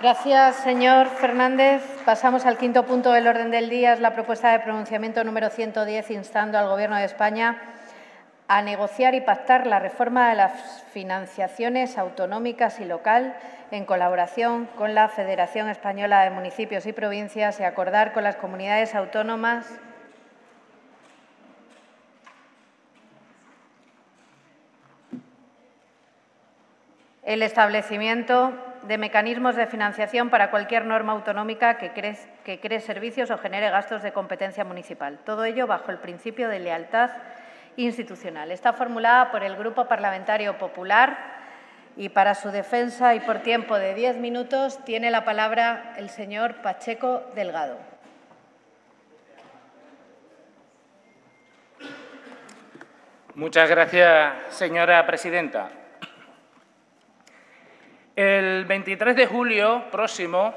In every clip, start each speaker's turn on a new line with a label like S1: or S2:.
S1: Gracias, señor Fernández. Pasamos al quinto punto del orden del día. Es la propuesta de pronunciamiento número 110, instando al Gobierno de España a negociar y pactar la reforma de las financiaciones autonómicas y local en colaboración con la Federación Española de Municipios y Provincias y acordar con las comunidades autónomas el establecimiento de mecanismos de financiación para cualquier norma autonómica que cree servicios o genere gastos de competencia municipal. Todo ello bajo el principio de lealtad institucional. Está formulada por el Grupo Parlamentario Popular y para su defensa y por tiempo de 10 minutos tiene la palabra el señor Pacheco Delgado.
S2: Muchas gracias, señora presidenta. El 23 de julio próximo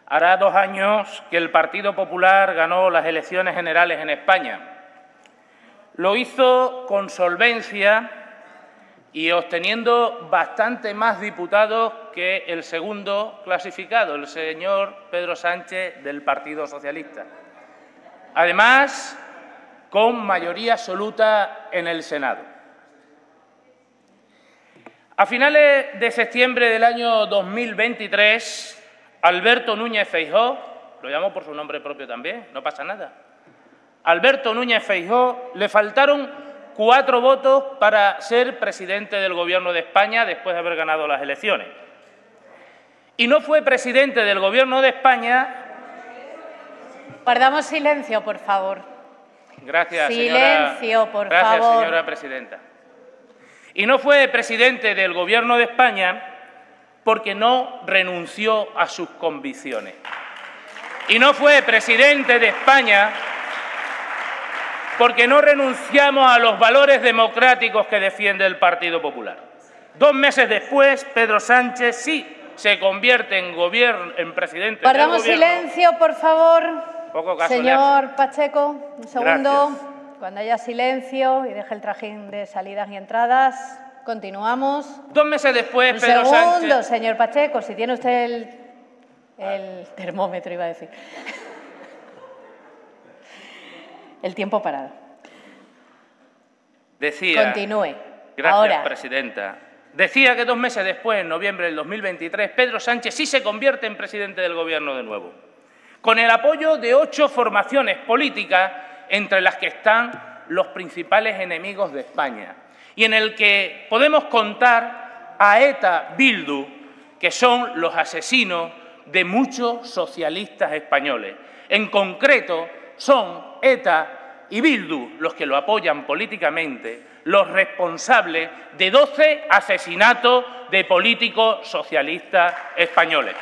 S2: hará 2 años que el Partido Popular ganó las elecciones generales en España. Lo hizo con solvencia y obteniendo bastante más diputados que el segundo clasificado, el señor Pedro Sánchez del Partido Socialista. Además, con mayoría absoluta en el Senado. A finales de septiembre del año 2023, Alberto Núñez Feijóo, lo llamo por su nombre propio también, no pasa nada, Alberto Núñez Feijóo le faltaron 4 votos para ser presidente del Gobierno de España después de haber ganado las elecciones. Y no fue presidente del Gobierno de España.
S1: Guardamos silencio, por favor.
S2: Gracias,
S1: silencio, por favor.
S2: Gracias, señora presidenta. Y no fue presidente del Gobierno de España porque no renunció a sus convicciones. Y no fue presidente de España porque no renunciamos a los valores democráticos que defiende el Partido Popular. 2 meses después, Pedro Sánchez sí se convierte en presidente del Gobierno.
S1: Guardamos silencio, por favor.
S2: Poco caso
S1: señor Pacheco, un segundo.
S2: Gracias.
S1: Cuando haya silencio y deje el trajín de salidas y entradas, continuamos.
S2: 2 meses después,
S1: Pedro Sánchez. Un segundo,
S2: Sánchez.
S1: señor Pacheco, si tiene usted el termómetro, iba a decir. El tiempo parado.
S2: Decía.
S1: Continúe.
S2: Gracias,
S1: ahora.
S2: presidenta. Decía que 2 meses después, en noviembre del 2023, Pedro Sánchez sí se convierte en presidente del Gobierno de nuevo, con el apoyo de 8 formaciones políticas, entre las que están los principales enemigos de España, y en el que podemos contar a ETA Bildu, que son los asesinos de muchos socialistas españoles. En concreto, son ETA y Bildu los que lo apoyan políticamente, los responsables de 12 asesinatos de políticos socialistas españoles.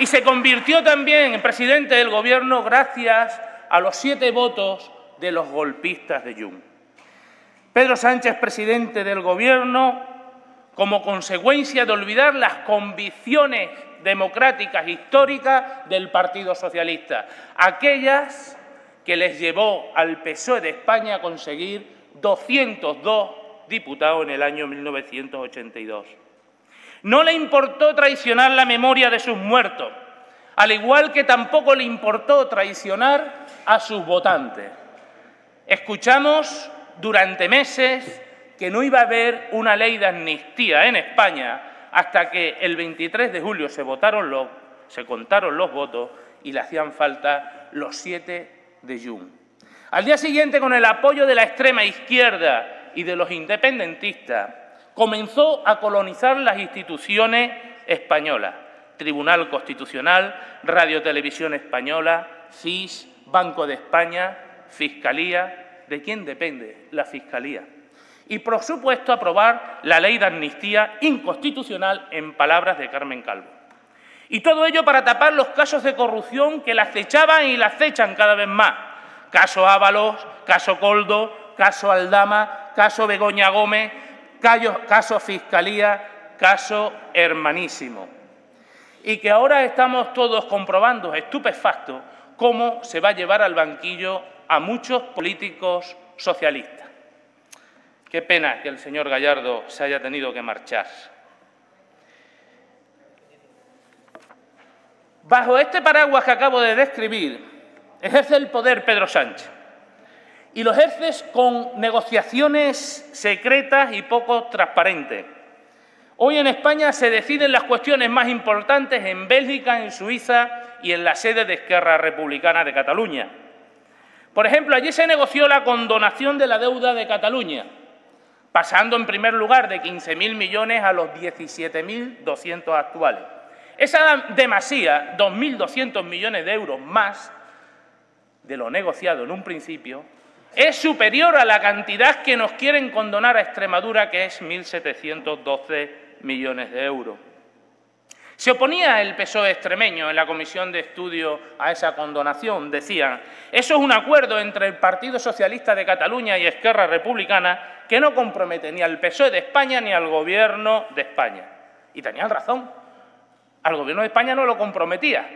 S2: Y se convirtió también en presidente del Gobierno gracias a los 7 votos de los golpistas de Jun. Pedro Sánchez, presidente del Gobierno, como consecuencia de olvidar las convicciones democráticas históricas del Partido Socialista, aquellas que les llevó al PSOE de España a conseguir 202 diputados en el año 1982. No le importó traicionar la memoria de sus muertos, al igual que tampoco le importó traicionar a sus votantes. Escuchamos durante meses que no iba a haber una ley de amnistía en España hasta que el 23 de julio se contaron los votos y le hacían falta los 7 de Jun. Al día siguiente, con el apoyo de la extrema izquierda y de los independentistas, comenzó a colonizar las instituciones españolas: Tribunal Constitucional, Radio Televisión Española, CIS, Banco de España, Fiscalía. ¿De quién depende la Fiscalía? Y, por supuesto, aprobar la ley de amnistía inconstitucional, en palabras de Carmen Calvo. Y todo ello para tapar los casos de corrupción que la acechaban y la acechan cada vez más. Caso Ábalos, caso Coldo, caso Aldama, caso Begoña Gómez, caso Fiscalía, caso Hermanísimo. Y que ahora estamos todos comprobando estupefactos cómo se va a llevar al banquillo a muchos políticos socialistas. Qué pena que el señor Gallardo se haya tenido que marchar. Bajo este paraguas que acabo de describir, ejerce el poder Pedro Sánchez. Y lo ejerce con negociaciones secretas y poco transparentes. Hoy en España se deciden las cuestiones más importantes en Bélgica, en Suiza y en la sede de Esquerra Republicana de Cataluña. Por ejemplo, allí se negoció la condonación de la deuda de Cataluña, pasando en primer lugar de 15.000 millones a los 17.200 actuales. Esa demasía, 2.200 millones de euros más de lo negociado en un principio, es superior a la cantidad que nos quieren condonar a Extremadura, que es 1.712 millones de euros. Se oponía el PSOE extremeño en la comisión de estudio a esa condonación. Decían, eso es un acuerdo entre el Partido Socialista de Cataluña y Esquerra Republicana que no compromete ni al PSOE de España ni al Gobierno de España. Y tenían razón. Al Gobierno de España no lo comprometía,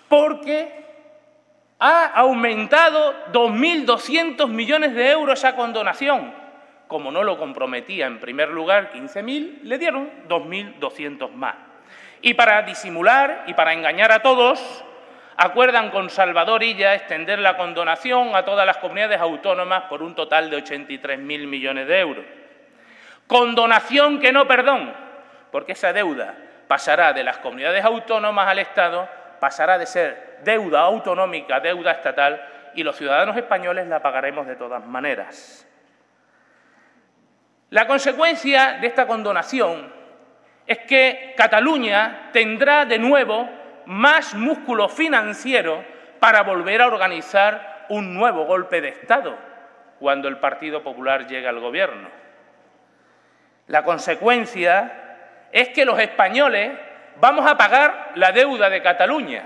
S2: porque ha aumentado 2.200 millones de euros esa condonación. Como no lo comprometía en primer lugar 15.000, le dieron 2.200 más. Y para disimular y para engañar a todos, acuerdan con Salvador Illa extender la condonación a todas las comunidades autónomas por un total de 83.000 millones de euros. Condonación que no perdón, porque esa deuda pasará de las comunidades autónomas al Estado, pasará de ser deuda autonómica, deuda estatal, y los ciudadanos españoles la pagaremos de todas maneras. La consecuencia de esta condonación es que Cataluña tendrá de nuevo más músculo financiero para volver a organizar un nuevo golpe de Estado cuando el Partido Popular llegue al Gobierno. La consecuencia es que los españoles vamos a pagar la deuda de Cataluña.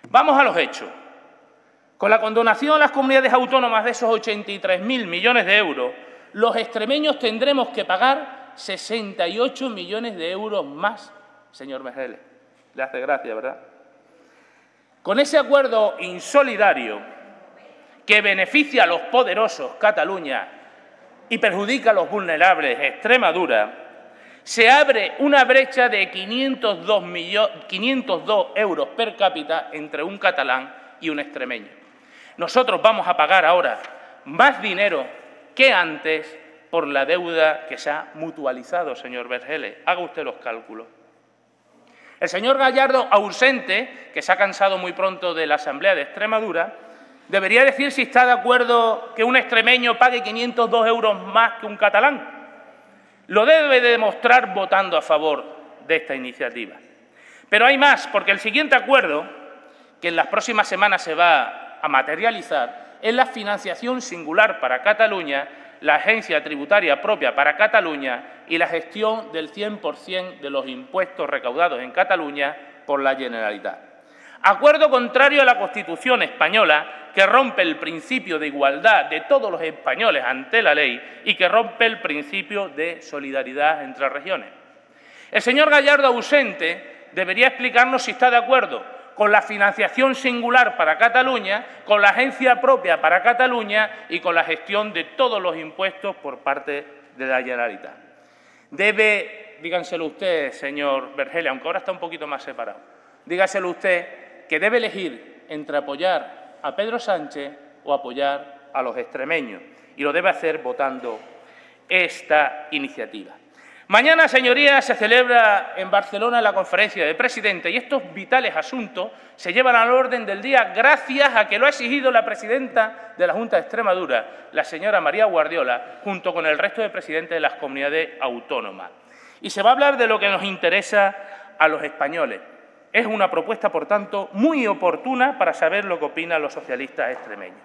S2: Vamos a los hechos. Con la condonación a las comunidades autónomas de esos 83.000 millones de euros, los extremeños tendremos que pagar 68 millones de euros más, señor Mejele. Le hace gracia, ¿verdad? Con ese acuerdo insolidario que beneficia a los poderosos, Cataluña, y perjudica a los vulnerables, Extremadura, se abre una brecha de 502 euros per cápita entre un catalán y un extremeño. Nosotros vamos a pagar ahora más dinero que antes por la deuda que se ha mutualizado, señor Vergele. Haga usted los cálculos. El señor Gallardo, ausente, que se ha cansado muy pronto de la Asamblea de Extremadura, debería decir si está de acuerdo que un extremeño pague 502 euros más que un catalán. Lo debe de demostrar votando a favor de esta iniciativa. Pero hay más, porque el siguiente acuerdo, que en las próximas semanas se va a materializar, es la financiación singular para Cataluña, la agencia tributaria propia para Cataluña y la gestión del 100% de los impuestos recaudados en Cataluña por la Generalitat. Acuerdo contrario a la Constitución española, que rompe el principio de igualdad de todos los españoles ante la ley y que rompe el principio de solidaridad entre regiones. El señor Gallardo, ausente, debería explicarnos si está de acuerdo con la financiación singular para Cataluña, con la agencia propia para Cataluña y con la gestión de todos los impuestos por parte de la Generalitat. Debe, díganselo usted, señor Vergele, aunque ahora está un poquito más separado, dígaselo usted que debe elegir entre apoyar a Pedro Sánchez o apoyar a los extremeños, y lo debe hacer votando esta iniciativa. Mañana, señorías, se celebra en Barcelona la conferencia de presidentes y estos vitales asuntos se llevan al orden del día gracias a que lo ha exigido la presidenta de la Junta de Extremadura, la señora María Guardiola, junto con el resto de presidentes de las comunidades autónomas. Y se va a hablar de lo que nos interesa a los españoles. Es una propuesta, por tanto, muy oportuna para saber lo que opinan los socialistas extremeños.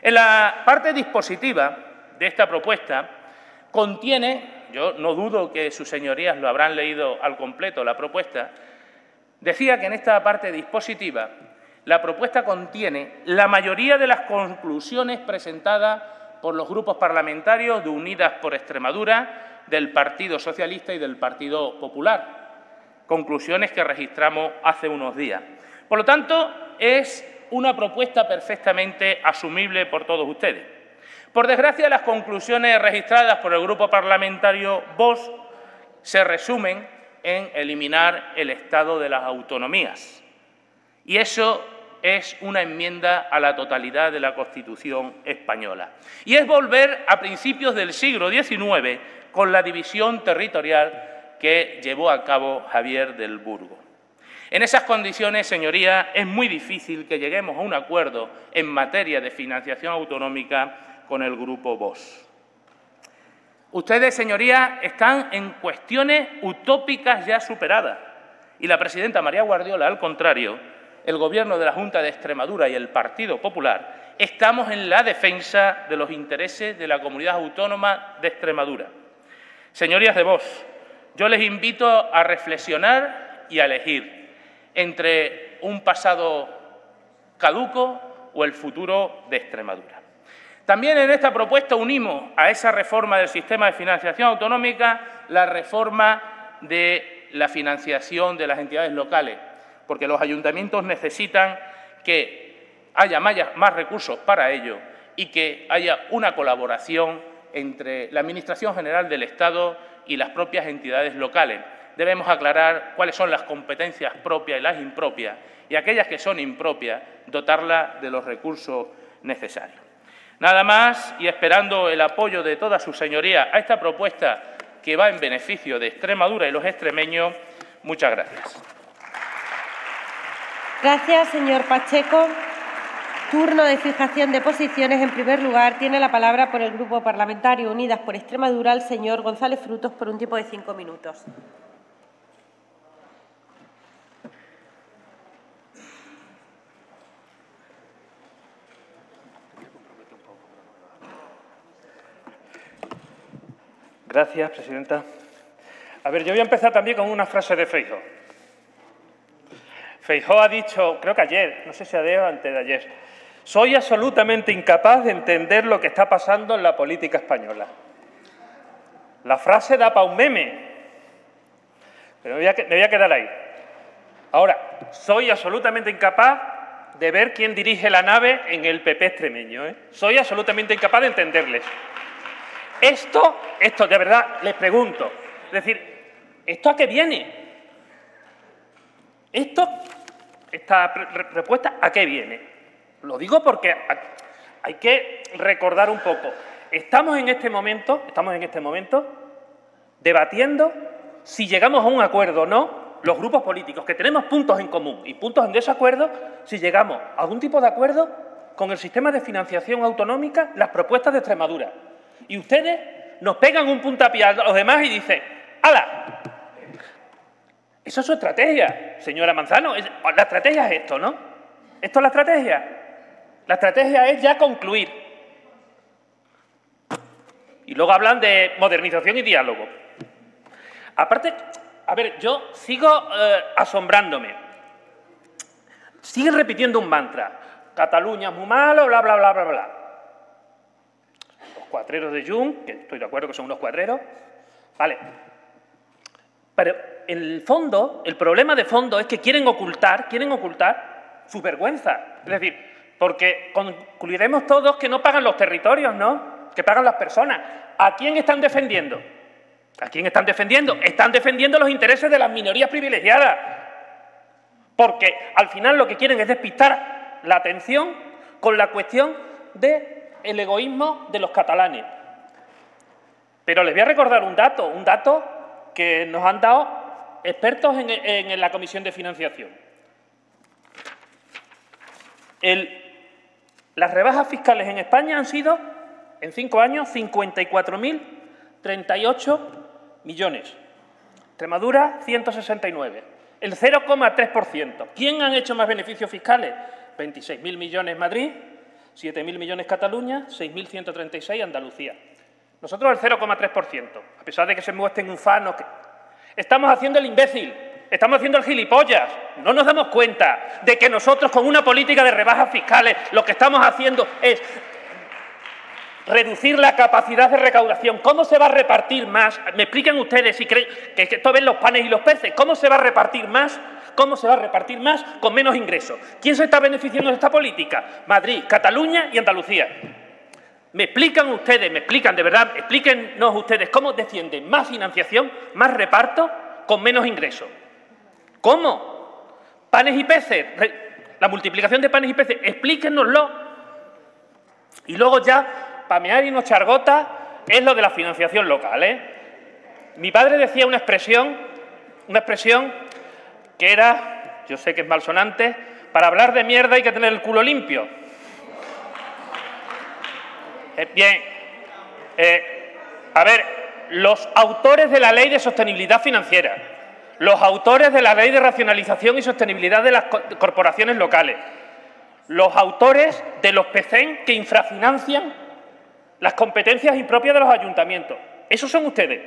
S2: En la parte dispositiva de esta propuesta contiene, yo no dudo que sus señorías lo habrán leído al completo, la propuesta, decía que en esta parte dispositiva la propuesta contiene la mayoría de las conclusiones presentadas por los grupos parlamentarios de Unidas por Extremadura, del Partido Socialista y del Partido Popular. Conclusiones que registramos hace unos días. Por lo tanto, es una propuesta perfectamente asumible por todos ustedes. Por desgracia, las conclusiones registradas por el Grupo Parlamentario Vox se resumen en eliminar el estado de las autonomías. Y eso es una enmienda a la totalidad de la Constitución española. Y es volver a principios del siglo XIX con la división territorial que llevó a cabo Javier del Burgo. En esas condiciones, señorías, es muy difícil que lleguemos a un acuerdo en materia de financiación autonómica con el Grupo Vox. Ustedes, señorías, están en cuestiones utópicas ya superadas y la presidenta María Guardiola, al contrario, el Gobierno de la Junta de Extremadura y el Partido Popular, estamos en la defensa de los intereses de la comunidad autónoma de Extremadura. Señorías de Vox, yo les invito a reflexionar y a elegir entre un pasado caduco o el futuro de Extremadura. También en esta propuesta unimos a esa reforma del sistema de financiación autonómica la reforma de la financiación de las entidades locales, porque los ayuntamientos necesitan que haya más recursos para ello y que haya una colaboración entre la Administración General del Estado y las propias entidades locales. Debemos aclarar cuáles son las competencias propias y las impropias, y aquellas que son impropias, dotarlas de los recursos necesarios. Nada más, y esperando el apoyo de todas sus señorías a esta propuesta que va en beneficio de Extremadura y los extremeños, muchas gracias.
S3: Gracias, señor Pacheco. Turno de fijación de posiciones. En primer lugar, tiene la palabra por el Grupo Parlamentario Unidas por Extremadura el señor González Frutos por un tiempo de 5 minutos.
S4: Gracias, presidenta. A ver, yo voy a empezar también con una frase de Feijóo. Feijóo ha dicho, creo que ayer, no sé si ayer o antes de ayer, soy absolutamente incapaz de entender lo que está pasando en la política española. La frase da para un meme, pero me voy a quedar ahí. Ahora, soy absolutamente incapaz de ver quién dirige la nave en el PP extremeño, ¿eh? Soy absolutamente incapaz de entenderles. Esto, de verdad, les pregunto, es decir, ¿esto a qué viene? Esta respuesta, ¿a qué viene? Lo digo porque hay que recordar un poco. Estamos en este momento debatiendo si llegamos a un acuerdo o no, los grupos políticos, que tenemos puntos en común y puntos en desacuerdo, si llegamos a algún tipo de acuerdo con el sistema de financiación autonómica, las propuestas de Extremadura. Y ustedes nos pegan un puntapié a los demás y dicen, ¡hala! Esa es su estrategia, señora Manzano. La estrategia es esto, ¿no? ¿Esto es la estrategia? La estrategia es ya concluir. Y luego hablan de modernización y diálogo. Aparte, a ver, yo sigo asombrándome. Siguen repitiendo un mantra. Cataluña es muy malo, bla, bla, bla, bla, bla. Los cuatreros de Jung, que estoy de acuerdo que son unos cuatreros, vale. Pero en el fondo, el problema de fondo es que quieren ocultar su vergüenza. Es decir, porque concluiremos todos que no pagan los territorios, ¿no? Que pagan las personas. ¿A quién están defendiendo? ¿A quién están defendiendo? Están defendiendo los intereses de las minorías privilegiadas. Porque al final lo que quieren es despistar la atención con la cuestión del egoísmo de los catalanes. Pero les voy a recordar un dato que nos han dado expertos en la Comisión de Financiación. Las rebajas fiscales en España han sido, en 5 años, 54.038 millones. Extremadura, 169. El 0,3%. ¿Quién han hecho más beneficios fiscales? 26.000 millones Madrid, 7.000 millones Cataluña, 6.136 Andalucía. Nosotros el 0,3%, a pesar de que se muestren ufanos. Estamos haciendo el imbécil, estamos haciendo el gilipollas. No nos damos cuenta de que nosotros con una política de rebajas fiscales lo que estamos haciendo es reducir la capacidad de recaudación. ¿Cómo se va a repartir más? Me explican ustedes si creen que esto ven los panes y los peces. ¿Cómo se va a repartir más? ¿Cómo se va a repartir más con menos ingresos? ¿Quién se está beneficiando de esta política? Madrid, Cataluña y Andalucía. ¿Me explican ustedes, de verdad, explíquenos ustedes cómo defienden más financiación, más reparto, con menos ingresos. ¿Cómo? Panes y peces, la multiplicación de panes y peces, explíquenoslo. Y luego ya, para mear y no echar gota, es lo de la financiación local, ¿eh? Mi padre decía una expresión que era, yo sé que es malsonante, para hablar de mierda hay que tener el culo limpio. Bien, a ver, los autores de la Ley de Sostenibilidad Financiera, los autores de la Ley de Racionalización y Sostenibilidad de las Corporaciones Locales, los autores de los PCEN que infrafinancian las competencias impropias de los ayuntamientos. Esos son ustedes.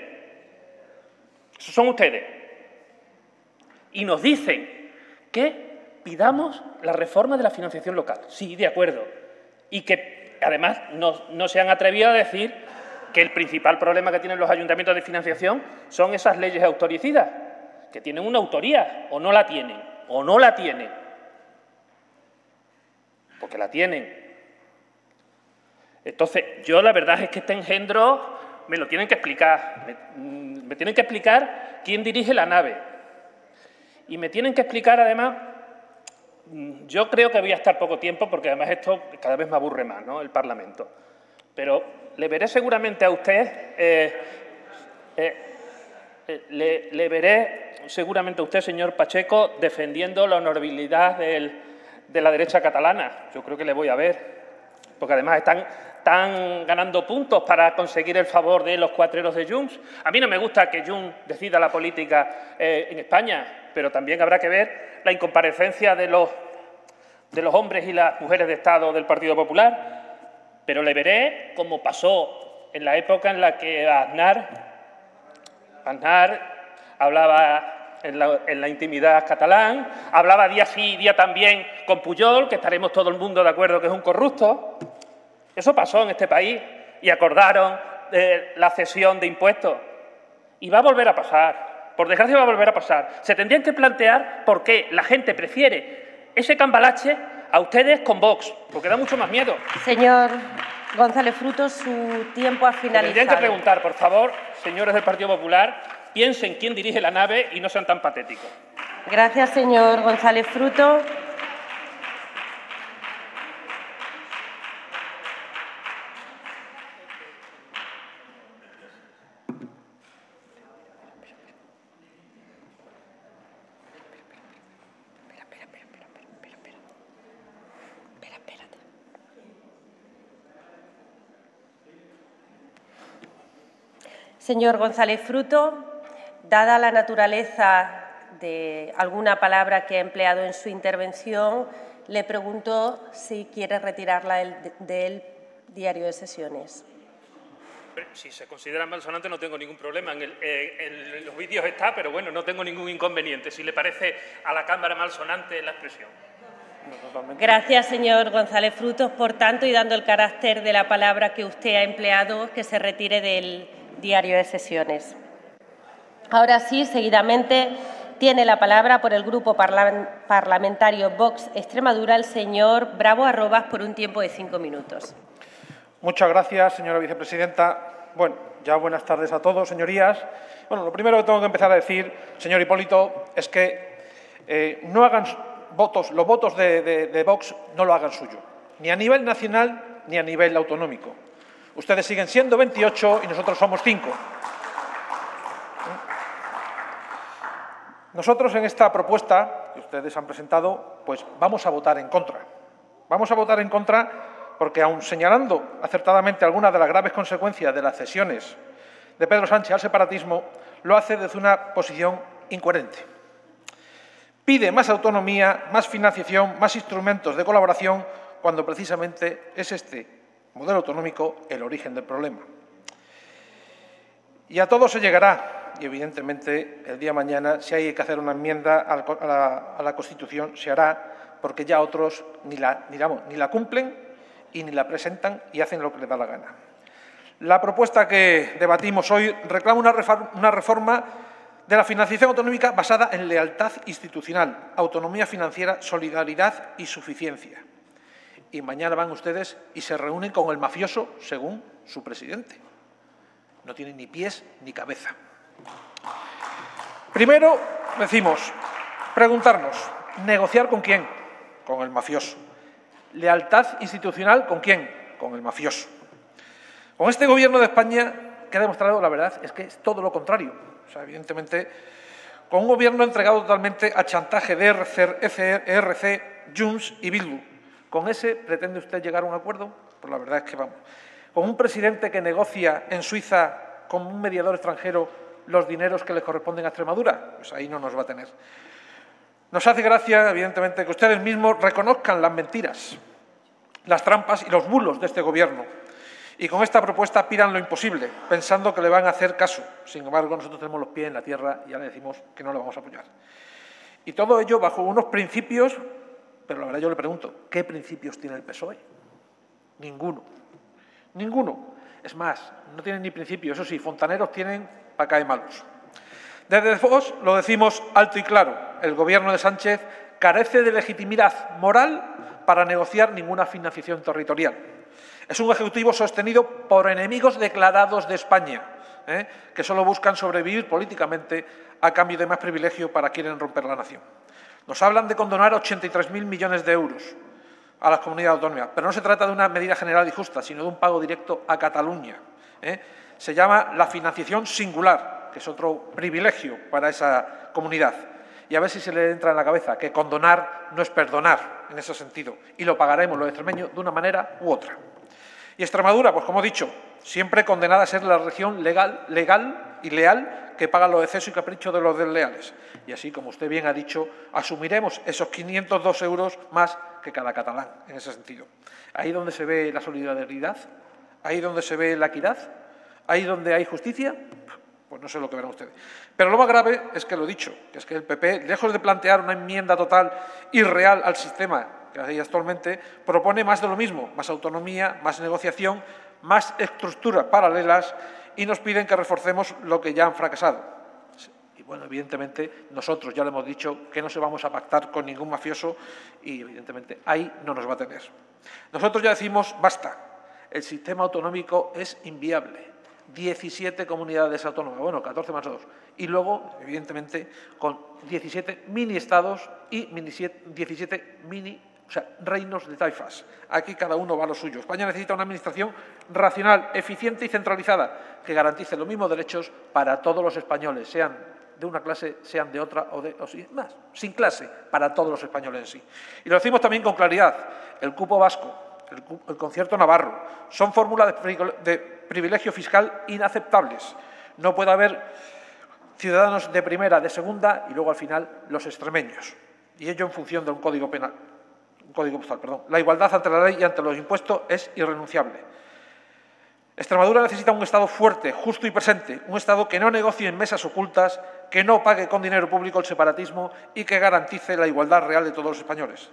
S4: Esos son ustedes. Y nos dicen que pidamos la reforma de la financiación local. Sí, de acuerdo. Y que, además, no se han atrevido a decir que el principal problema que tienen los ayuntamientos de financiación son esas leyes autoricidas, que tienen una autoría, o no la tienen, porque la tienen. Entonces, yo la verdad es que este engendro me lo tienen que explicar. Me tienen que explicar quién dirige la nave. Y me tienen que explicar, además, yo creo que voy a estar poco tiempo, porque además esto cada vez me aburre más, ¿no?, el Parlamento. Pero le veré seguramente a usted, señor Pacheco, defendiendo la honorabilidad de la derecha catalana. Yo creo que le voy a ver, porque además están ganando puntos para conseguir el favor de los cuatreros de Junts. A mí no me gusta que Junts decida la política en España, pero también habrá que ver la incomparecencia de los hombres y las mujeres de Estado del Partido Popular. Pero le veré como pasó en la época en la que Aznar hablaba en la intimidad catalán, hablaba día sí, día también con Pujol, que estaremos todo el mundo de acuerdo que es un corrupto. Eso pasó en este país y acordaron la cesión de impuestos. Y va a volver a pasar. Por desgracia va a volver a pasar. Se tendrían que plantear por qué la gente prefiere ese cambalache a ustedes con Vox, porque da mucho más miedo.
S3: Señor González Frutos, su tiempo ha finalizado.
S4: Tendrían que preguntar, por favor, señores del Partido Popular, piensen quién dirige la nave y no sean tan patéticos.
S3: Gracias, señor González Frutos. Señor González Frutos, dada la naturaleza de alguna palabra que ha empleado en su intervención, le pregunto si quiere retirarla del diario de sesiones.
S4: Si se considera malsonante no tengo ningún problema. En los vídeos está, pero bueno, no tengo ningún inconveniente. Si le parece a la Cámara malsonante la expresión.
S3: Gracias, señor González Frutos. Por tanto, y dando el carácter de la palabra que usted ha empleado, que se retire del diario de sesiones. Ahora sí, seguidamente, tiene la palabra por el Grupo Parlamentario Vox Extremadura el señor Bravo Arrobas por un tiempo de 5 minutos.
S5: Muchas gracias, señora vicepresidenta. Bueno, ya buenas tardes a todos, señorías. Bueno, lo primero que tengo que empezar a decir, señor Hipólito, es que no hagan los votos de Vox no lo hagan suyo, ni a nivel nacional ni a nivel autonómico. Ustedes siguen siendo 28 y nosotros somos 5. Nosotros en esta propuesta que ustedes han presentado, pues vamos a votar en contra. Vamos a votar en contra porque, aun señalando acertadamente algunas de las graves consecuencias de las cesiones de Pedro Sánchez al separatismo, lo hace desde una posición incoherente. Pide más autonomía, más financiación, más instrumentos de colaboración, cuando precisamente es este modelo autonómico el origen del problema. Y a todo se llegará, y evidentemente el día de mañana, si hay que hacer una enmienda a la Constitución, se hará, porque ya otros ni la cumplen y ni la presentan y hacen lo que les da la gana. La propuesta que debatimos hoy reclama una reforma de la financiación autonómica basada en lealtad institucional, autonomía financiera, solidaridad y suficiencia. Y mañana van ustedes y se reúnen con el mafioso, según su presidente. No tiene ni pies ni cabeza. Primero, decimos, preguntarnos, ¿negociar con quién? Con el mafioso. ¿Lealtad institucional con quién? Con el mafioso. Con este Gobierno de España, que ha demostrado, la verdad, es que es todo lo contrario. O sea, evidentemente, con un Gobierno entregado totalmente a chantaje de ERC, Junts y Bildu. ¿Con ese pretende usted llegar a un acuerdo? Pues la verdad es que vamos. Con un presidente que negocia en Suiza con un mediador extranjero los dineros que le corresponden a Extremadura, pues ahí no nos va a tener. Nos hace gracia, evidentemente, que ustedes mismos reconozcan las mentiras, las trampas y los bulos de este Gobierno. Y con esta propuesta pidan lo imposible, pensando que le van a hacer caso. Sin embargo, nosotros tenemos los pies en la tierra y ya le decimos que no le vamos a apoyar. Y todo ello bajo unos principios, pero la verdad yo le pregunto, ¿qué principios tiene el PSOE? Ninguno. Ninguno. Es más, no tienen ni principios. Eso sí, fontaneros tienen para caer malos. Desde Vox lo decimos alto y claro. El Gobierno de Sánchez carece de legitimidad moral para negociar ninguna financiación territorial. Es un ejecutivo sostenido por enemigos declarados de España, que solo buscan sobrevivir políticamente a cambio de más privilegio para quienes romper la nación. Nos hablan de condonar 83.000 millones de euros a las comunidades autónomas, pero no se trata de una medida general y justa, sino de un pago directo a Cataluña. Se llama la financiación singular, que es otro privilegio para esa comunidad. Y a ver si se le entra en la cabeza que condonar no es perdonar en ese sentido. Y lo pagaremos los extremeños de una manera u otra. Y Extremadura, pues como he dicho, siempre condenada a ser la región legal y leal que paga los excesos y caprichos de los desleales. Y así, como usted bien ha dicho, asumiremos esos 502 euros más que cada catalán, en ese sentido. Ahí donde se ve la solidaridad, ahí donde se ve la equidad, ahí donde hay justicia, pues no sé lo que verán ustedes. Pero lo más grave es que lo he dicho, que es que el PP, lejos de plantear una enmienda total y real al sistema que hay actualmente, propone más de lo mismo, más autonomía, más negociación, más estructuras paralelas y nos piden que reforcemos lo que ya han fracasado. Y bueno, evidentemente, nosotros ya le hemos dicho que no se vamos a pactar con ningún mafioso y evidentemente ahí no nos va a tener. Nosotros ya decimos basta, el sistema autonómico es inviable. 17 comunidades autónomas, bueno, 14 más 2. Y luego, evidentemente, con 17 mini-estados y 17 reinos de taifas. Aquí cada uno va a lo suyo. España necesita una administración racional, eficiente y centralizada que garantice los mismos derechos para todos los españoles, sean de una clase, sean de otra o más, sin clase, para todos los españoles en sí. Y lo decimos también con claridad. El cupo vasco, el concierto navarro, son fórmulas de privilegio fiscal inaceptables. No puede haber ciudadanos de primera, de segunda y luego al final los extremeños. Y ello en función de un código penal. Código postal, perdón. La igualdad ante la ley y ante los impuestos es irrenunciable. Extremadura necesita un Estado fuerte, justo y presente, un Estado que no negocie en mesas ocultas, que no pague con dinero público el separatismo y que garantice la igualdad real de todos los españoles.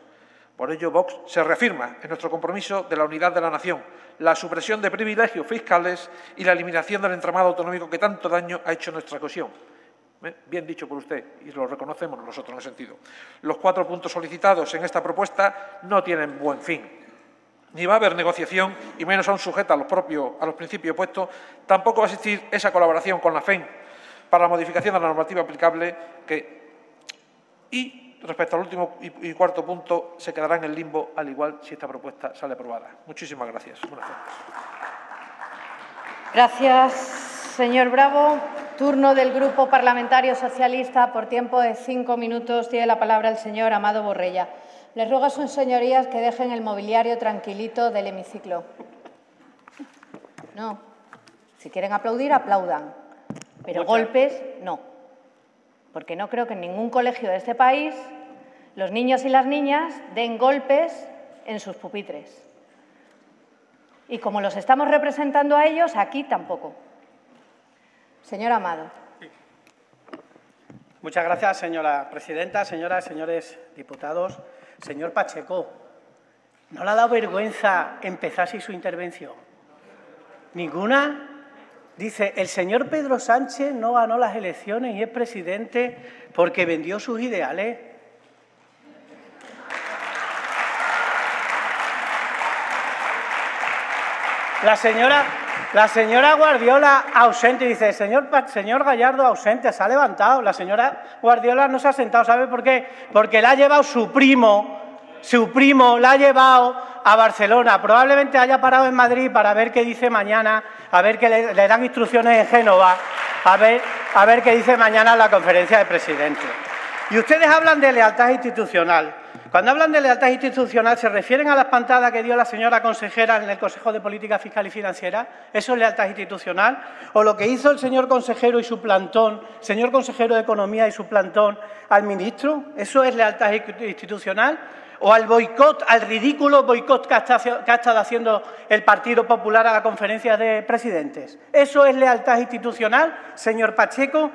S5: Por ello, Vox se reafirma en nuestro compromiso de la unidad de la nación, la supresión de privilegios fiscales y la eliminación del entramado autonómico que tanto daño ha hecho a nuestra cohesión. Bien dicho por usted, y lo reconocemos nosotros en ese sentido. Los 4 puntos solicitados en esta propuesta no tienen buen fin. Ni va a haber negociación, y menos aún sujeta a los principios puestos. Tampoco va a existir esa colaboración con la FEM para la modificación de la normativa aplicable y respecto al último y cuarto punto, se quedará en el limbo, al igual si esta propuesta sale aprobada. Muchísimas gracias. Buenas tardes.
S1: Gracias, señor Bravo. Turno del Grupo Parlamentario Socialista. Por tiempo de 5 minutos tiene la palabra el señor Amado Borrella. Les ruego a sus señorías que dejen el mobiliario tranquilito del hemiciclo. No. Si quieren aplaudir, aplaudan. Pero golpes, no. Porque no creo que en ningún colegio de este país los niños y las niñas den golpes en sus pupitres. Y como los estamos representando a ellos, aquí tampoco. Señor Amado.
S6: Muchas gracias, señora presidenta, señoras y señores diputados. Señor Pacheco, ¿no le ha dado vergüenza empezar así su intervención? ¿Ninguna? Dice, el señor Pedro Sánchez no ganó las elecciones y es presidente porque vendió sus ideales. La señora La señora Guardiola ausente, dice, señor Gallardo ausente, se ha levantado. La señora Guardiola no se ha sentado, ¿sabe por qué? Porque la ha llevado su primo la ha llevado a Barcelona. Probablemente haya parado en Madrid para ver qué dice mañana, a ver que le dan instrucciones en Génova, a ver qué dice mañana en la conferencia de presidentes. Y ustedes hablan de lealtad institucional. Cuando hablan de lealtad institucional, ¿se refieren a la espantada que dio la señora consejera en el Consejo de Política Fiscal y Financiera? ¿Eso es lealtad institucional? ¿O lo que hizo el señor consejero y su plantón, señor consejero de Economía y su plantón al ministro? ¿Eso es lealtad institucional? ¿O al boicot, al ridículo boicot que ha estado haciendo el Partido Popular a la conferencia de presidentes? ¿Eso es lealtad institucional, señor Pacheco?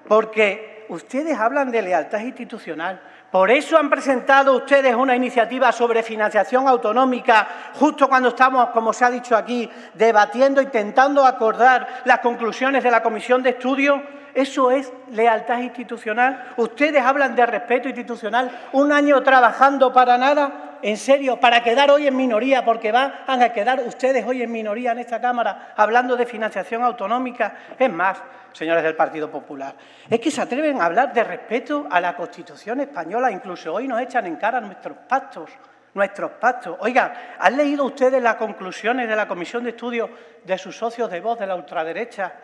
S6: Porque ustedes hablan de lealtad institucional. Por eso han presentado ustedes una iniciativa sobre financiación autonómica justo cuando estamos, como se ha dicho aquí, debatiendo, intentando acordar las conclusiones de la comisión de estudio. ¿Eso es lealtad institucional? ¿Ustedes hablan de respeto institucional? ¿Un año trabajando para nada? ¿En serio? ¿Para quedar hoy en minoría? Porque van a quedar ustedes hoy en minoría en esta Cámara hablando de financiación autonómica. Es más, señores del Partido Popular, es que se atreven a hablar de respeto a la Constitución española. Incluso hoy nos echan en cara nuestros pactos. Oigan, ¿han leído ustedes las conclusiones de la comisión de estudio de sus socios de Vox de la ultraderecha?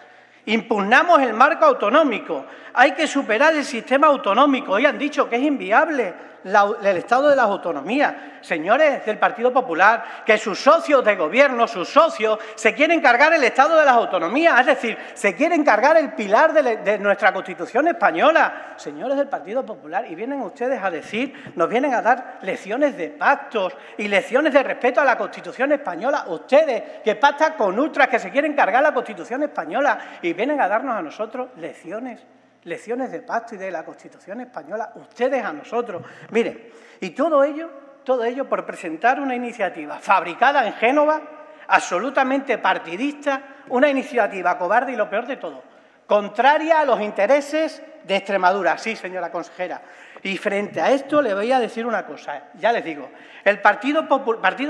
S6: Impugnamos el marco autonómico, hay que superar el sistema autonómico. Hoy han dicho que es inviable el estado de las autonomías. Señores del Partido Popular, que sus socios de gobierno, sus socios, se quieren cargar el estado de las autonomías, es decir, se quieren cargar el pilar de nuestra Constitución española. Señores del Partido Popular, y vienen ustedes a decir, nos vienen a dar lecciones de pactos y lecciones de respeto a la Constitución española. Ustedes, que pactan con ultras, que se quieren cargar la Constitución española, y vienen a darnos a nosotros lecciones de pacto y de la Constitución española, ustedes a nosotros. Miren, y todo ello por presentar una iniciativa fabricada en Génova, absolutamente partidista, una iniciativa cobarde y, lo peor de todo, contraria a los intereses de Extremadura. Sí, señora consejera. Y frente a esto le voy a decir una cosa, ya les digo, el Partido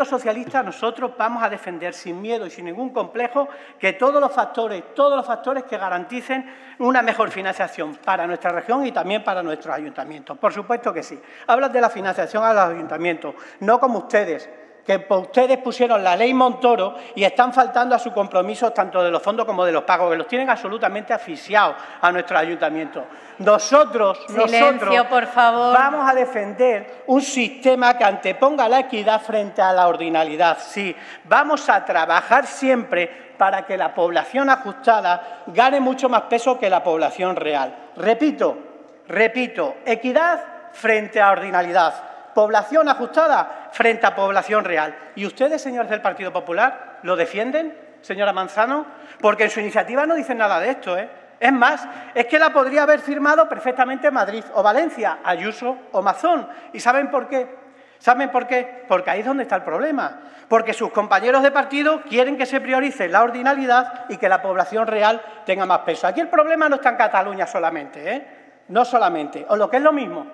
S6: Socialista, nosotros vamos a defender sin miedo y sin ningún complejo que todos los factores que garanticen una mejor financiación para nuestra región y también para nuestros ayuntamientos. Por supuesto que sí. Hablan de la financiación a los ayuntamientos, no como ustedes, que ustedes pusieron la ley Montoro y están faltando a sus compromisos tanto de los fondos como de los pagos, que los tienen absolutamente asfixiados a nuestros ayuntamientos. Nosotros
S1: por favor,
S6: vamos a defender un sistema que anteponga la equidad frente a la ordinalidad. Sí, vamos a trabajar siempre para que la población ajustada gane mucho más peso que la población real. Repito, equidad frente a ordinalidad. Población ajustada frente a población real. ¿Y ustedes, señores del Partido Popular, lo defienden, señora Manzano? Porque en su iniciativa no dicen nada de esto, ¿eh? Es más, es que la podría haber firmado perfectamente Madrid o Valencia, Ayuso o Mazón. ¿Y saben por qué? ¿Saben por qué? Porque ahí es donde está el problema. Porque sus compañeros de partido quieren que se priorice la ordinalidad y que la población real tenga más peso. Aquí el problema no está en Cataluña solamente, ¿eh? No solamente. O lo que es lo mismo,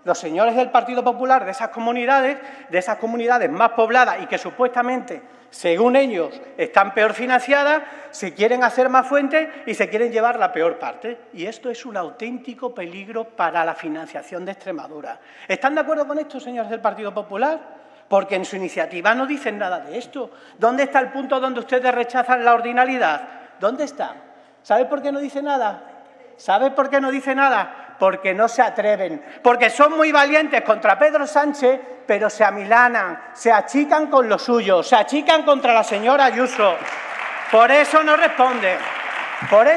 S6: los señores del Partido Popular de esas comunidades más pobladas y que supuestamente, según ellos, están peor financiadas, se quieren hacer más fuentes y se quieren llevar la peor parte. Y esto es un auténtico peligro para la financiación de Extremadura. ¿Están de acuerdo con esto, señores del Partido Popular? Porque en su iniciativa no dicen nada de esto. ¿Dónde está el punto donde ustedes rechazan la ordinalidad? ¿Dónde está? ¿Sabe por qué no dice nada? ¿Sabe por qué no dice nada? Porque no se atreven, porque son muy valientes contra Pedro Sánchez, pero se amilanan, se achican con lo suyo, se achican contra la señora Ayuso. Por eso no responden. Por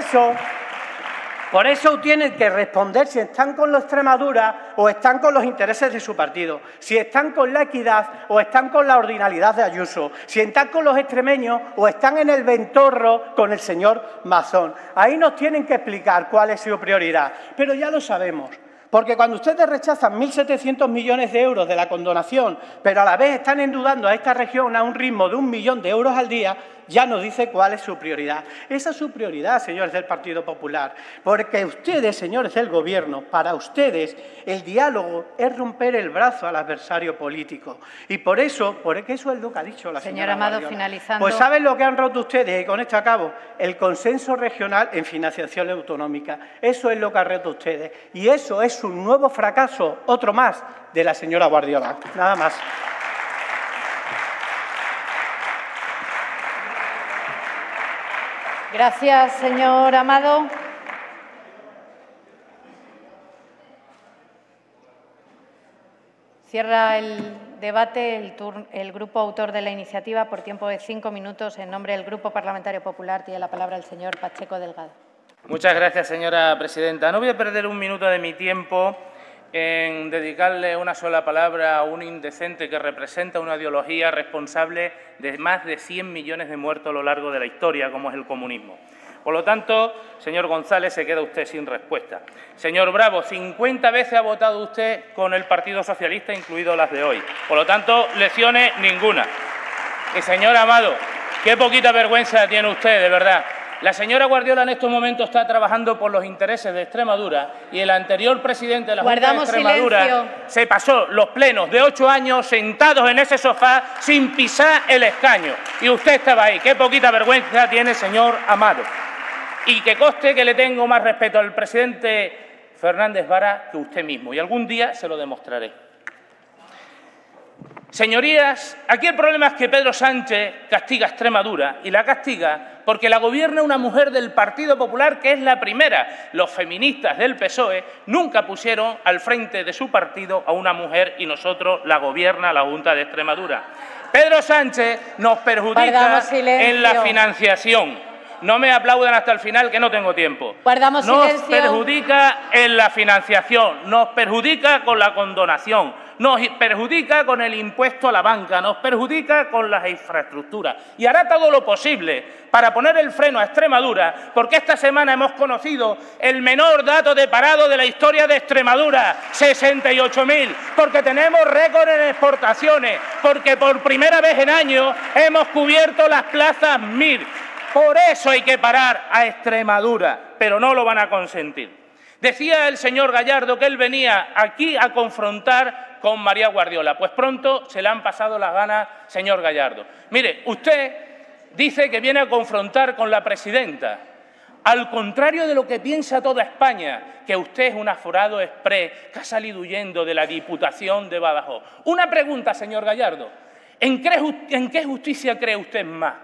S6: eso tienen que responder si están con la Extremadura o están con los intereses de su partido, si están con la equidad o están con la ordinalidad de Ayuso, si están con los extremeños o están en el ventorro con el señor Mazón. Ahí nos tienen que explicar cuál es su prioridad, pero ya lo sabemos, Porque cuando ustedes rechazan 1.700 millones de euros de la condonación, pero a la vez están endeudando a esta región a un ritmo de 1 millón de euros al día, ya nos dice cuál es su prioridad. Esa es su prioridad, señores del Partido Popular, porque ustedes, señores del Gobierno, para ustedes el diálogo es romper el brazo al adversario político. Y por eso es lo que ha dicho la señora
S1: Amado,
S6: Guardiola.
S1: finalizando.
S6: Pues ¿saben lo que han roto ustedes? Y con esto acabo. El consenso regional en financiación autonómica. Eso es lo que han roto ustedes. Y eso es un nuevo fracaso, otro más, de la señora Guardiola. Nada más.
S1: Gracias, señor Amado. Cierra el debate el grupo autor de la iniciativa por tiempo de 5 minutos. En nombre del Grupo Parlamentario Popular tiene la palabra el señor Pacheco Delgado.
S2: Muchas gracias, señora presidenta. No voy a perder un minuto de mi tiempo en dedicarle una sola palabra a un indecente que representa una ideología responsable de más de 100 millones de muertos a lo largo de la historia, como es el comunismo. Por lo tanto, señor González, se queda usted sin respuesta. Señor Bravo, 50 veces ha votado usted con el Partido Socialista, incluido las de hoy. Por lo tanto, lecciones ninguna. Y señor Amado, qué poquita vergüenza tiene usted, de verdad. La señora Guardiola en estos momentos está trabajando por los intereses de Extremadura y el anterior presidente de la Junta de Extremadura se pasó los plenos de 8 años sentados en ese sofá sin pisar el escaño. Y usted estaba ahí. Qué poquita vergüenza tiene, señor Amado. Y que conste que le tengo más respeto al presidente Fernández Vara que usted mismo. Y algún día se lo demostraré. Señorías, aquí el problema es que Pedro Sánchez castiga a Extremadura y la castiga porque la gobierna una mujer del Partido Popular que es la primera. Los feministas del PSOE nunca pusieron al frente de su partido a una mujer y nosotros la gobierna la Junta de Extremadura. Pedro Sánchez nos perjudica en la financiación. No me aplaudan hasta el final, que no tengo tiempo. Nos perjudica en la financiación, nos perjudica con la condonación, nos perjudica con el impuesto a la banca, nos perjudica con las infraestructuras. Y hará todo lo posible para poner el freno a Extremadura, porque esta semana hemos conocido el menor dato de parado de la historia de Extremadura, 68.000, porque tenemos récord en exportaciones, porque por primera vez en años hemos cubierto las plazas MIR. Por eso hay que parar a Extremadura, pero no lo van a consentir. Decía el señor Gallardo que él venía aquí a confrontar con María Guardiola. Pues pronto se le han pasado las ganas, señor Gallardo. Mire, usted dice que viene a confrontar con la presidenta. Al contrario de lo que piensa toda España, que usted es un aforado exprés que ha salido huyendo de la Diputación de Badajoz. Una pregunta, señor Gallardo. ¿En qué justicia cree usted más?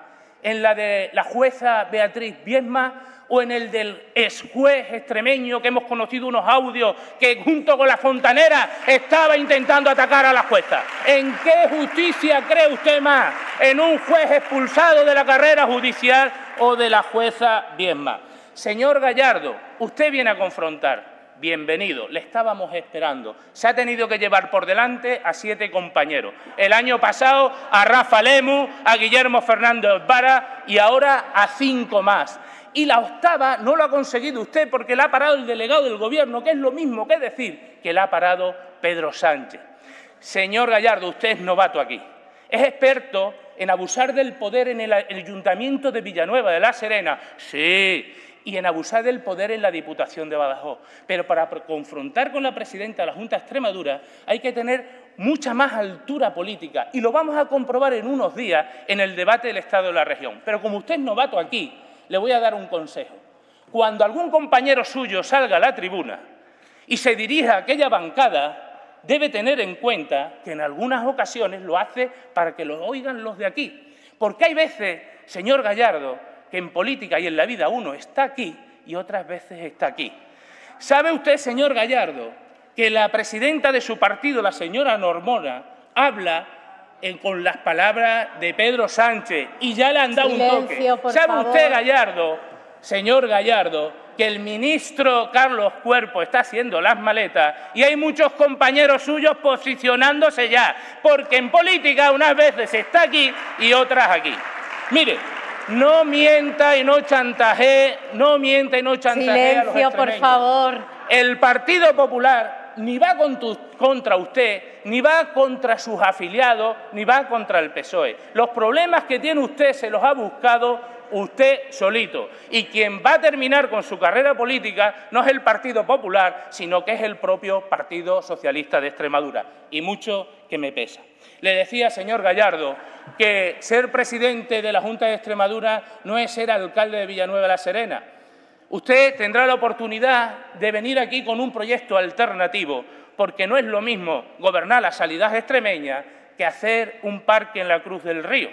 S2: ¿En la de la jueza Beatriz Viesma o en el del exjuez extremeño que hemos conocido unos audios que junto con la fontanera estaba intentando atacar a la jueza? ¿En qué justicia cree usted más? ¿En un juez expulsado de la carrera judicial o de la jueza Viesma? Señor Gallardo, usted viene a confrontar. Bienvenido, le estábamos esperando. Se ha tenido que llevar por delante a 7 compañeros. El año pasado a Rafa Lemus, a Guillermo Fernández Vara y ahora a 5 más. Y la octava no lo ha conseguido usted porque la ha parado el delegado del Gobierno, que es lo mismo que decir que la ha parado Pedro Sánchez. Señor Gallardo, usted es novato aquí. Es experto en abusar del poder en el Ayuntamiento de Villanueva de la Serena. Sí, y en abusar del poder en la Diputación de Badajoz. Pero para confrontar con la presidenta de la Junta de Extremadura hay que tener mucha más altura política y lo vamos a comprobar en unos días en el debate del Estado de la región. Pero como usted es novato aquí, le voy a dar un consejo. Cuando algún compañero suyo salga a la tribuna y se dirija a aquella bancada, debe tener en cuenta que en algunas ocasiones lo hace para que lo oigan los de aquí. Porque hay veces, señor Gallardo, que en política y en la vida uno está aquí y otras veces está aquí. ¿Sabe usted, señor Gallardo, que la presidenta de su partido, la señora Normona, habla con las palabras de Pedro Sánchez y ya le han dado un toque? ¿Sabe usted, Gallardo, señor Gallardo, que el ministro Carlos Cuerpo está haciendo las maletas y hay muchos compañeros suyos posicionándose ya? Porque en política unas veces está aquí y otras aquí. Mire, no mienta y no chantajee, a los extremeños.
S1: Silencio, por favor.
S2: El Partido Popular ni va contra usted, ni va contra sus afiliados, ni va contra el PSOE. Los problemas que tiene usted se los ha buscado usted solito. Y quien va a terminar con su carrera política no es el Partido Popular, sino que es el propio Partido Socialista de Extremadura. Y mucho que me pesa. Le decía, señor Gallardo, que ser presidente de la Junta de Extremadura no es ser alcalde de Villanueva de la Serena. Usted tendrá la oportunidad de venir aquí con un proyecto alternativo, porque no es lo mismo gobernar la sanidad extremeña que hacer un parque en la Cruz del Río.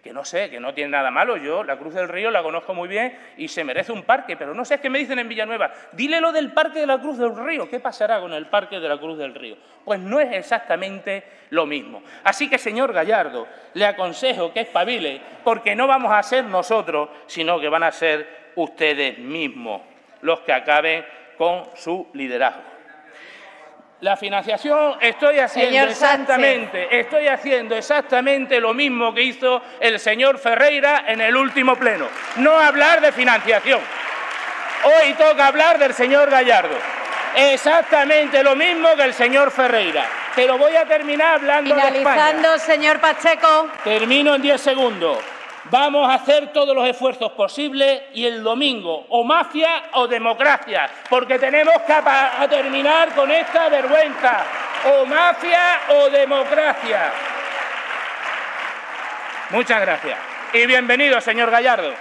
S2: Que no sé, que no tiene nada malo. Yo la Cruz del Río la conozco muy bien y se merece un parque, pero no sé, es que me dicen en Villanueva, dile lo del Parque de la Cruz del Río. ¿Qué pasará con el Parque de la Cruz del Río? Pues no es exactamente lo mismo. Así que, señor Gallardo, le aconsejo que espabile, porque no vamos a ser nosotros, sino que van a ser ustedes mismos los que acaben con su liderazgo. La financiación estoy haciendo exactamente lo mismo que hizo el señor Ferreira en el último pleno. No hablar de financiación. Hoy toca hablar del señor Gallardo. Exactamente lo mismo que el señor Ferreira. Pero voy a terminar hablando de España.
S1: Finalizando, señor Pacheco.
S2: Termino en 10 segundos. Vamos a hacer todos los esfuerzos posibles y el domingo o mafia o democracia, porque tenemos que terminar con esta vergüenza. O mafia o democracia. Muchas gracias. Y bienvenido, señor Gallardo.